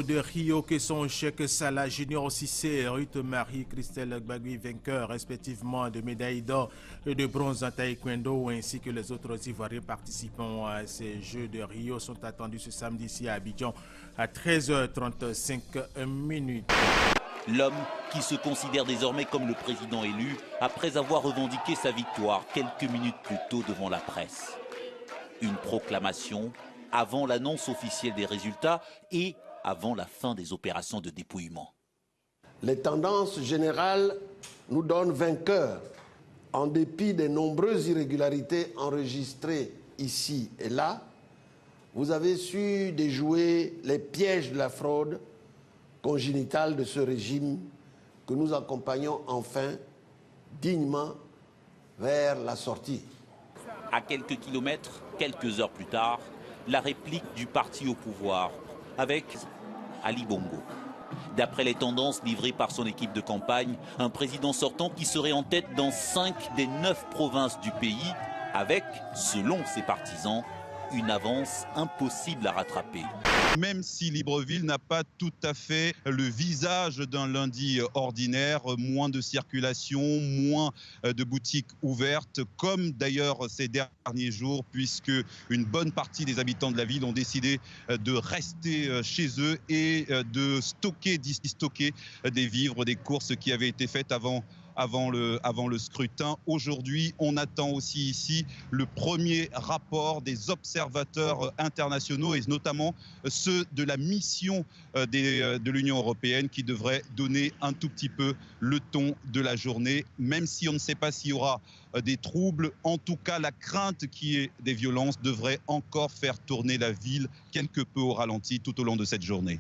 Jeux de Rio que sont Cheikh Salah Junior Cissé et Ruth Marie-Christelle Gbagui, vainqueurs respectivement de médailles d'or et de bronze en taekwondo, ainsi que les autres Ivoiriens participants à ces Jeux de Rio sont attendus ce samedi ici à Abidjan à 13h35 minutes. L'homme qui se considère désormais comme le président élu après avoir revendiqué sa victoire quelques minutes plus tôt devant la presse. Une proclamation avant l'annonce officielle des résultats et avant la fin des opérations de dépouillement. Les tendances générales nous donnent vainqueurs en dépit des nombreuses irrégularités enregistrées ici et là. Vous avez su déjouer les pièges de la fraude congénitale de ce régime que nous accompagnons enfin dignement vers la sortie. À quelques kilomètres, quelques heures plus tard, la réplique du parti au pouvoir avec Ali Bongo. D'après les tendances livrées par son équipe de campagne, un président sortant qui serait en tête dans 5 des 9 provinces du pays avec, selon ses partisans, une avance impossible à rattraper. Même si Libreville n'a pas tout à fait le visage d'un lundi ordinaire, moins de circulation, moins de boutiques ouvertes, comme d'ailleurs ces derniers jours, puisque une bonne partie des habitants de la ville ont décidé de rester chez eux et de stocker des vivres, des courses qui avaient été faites avant le scrutin. Aujourd'hui, on attend aussi ici le premier rapport des observateurs internationaux et notamment ceux de la mission de l'Union européenne qui devrait donner un tout petit peu le ton de la journée, même si on ne sait pas s'il y aura des troubles. En tout cas, la crainte qu'il y ait des violences devrait encore faire tourner la ville quelque peu au ralenti tout au long de cette journée.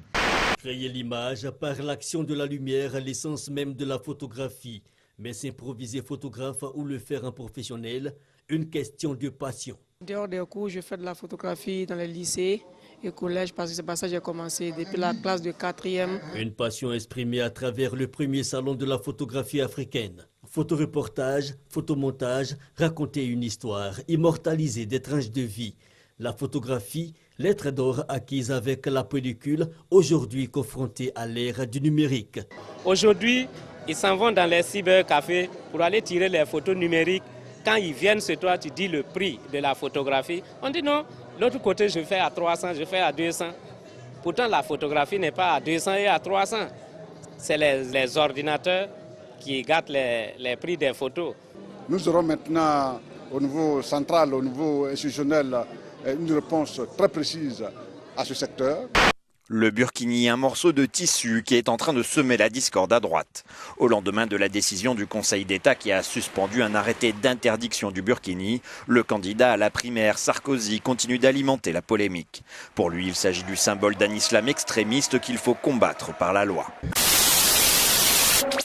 Créer l'image par l'action de la lumière, l'essence même de la photographie. Mais s'improviser photographe ou le faire en professionnel, une question de passion. Dehors des cours, je fais de la photographie dans les lycées et collèges parce que c'est par ça que j'ai commencé depuis la classe de 4e. Une passion exprimée à travers le premier salon de la photographie africaine. Photoreportage, photomontage, raconter une histoire, immortaliser des tranches de vie. La photographie, lettre d'or acquise avec la pellicule, aujourd'hui confrontée à l'ère du numérique. Aujourd'hui, ils s'en vont dans les cybercafés pour aller tirer les photos numériques. Quand ils viennent chez toi, tu dis le prix de la photographie. On dit non, l'autre côté je fais à 300, je fais à 200. Pourtant la photographie n'est pas à 200 et à 300. C'est les ordinateurs qui gâtent les prix des photos. Nous aurons maintenant au niveau central, au niveau institutionnel, une réponse très précise à ce secteur. Le burkini, un morceau de tissu qui est en train de semer la discorde à droite. Au lendemain de la décision du Conseil d'État qui a suspendu un arrêté d'interdiction du burkini, le candidat à la primaire Sarkozy continue d'alimenter la polémique. Pour lui, il s'agit du symbole d'un islam extrémiste qu'il faut combattre par la loi.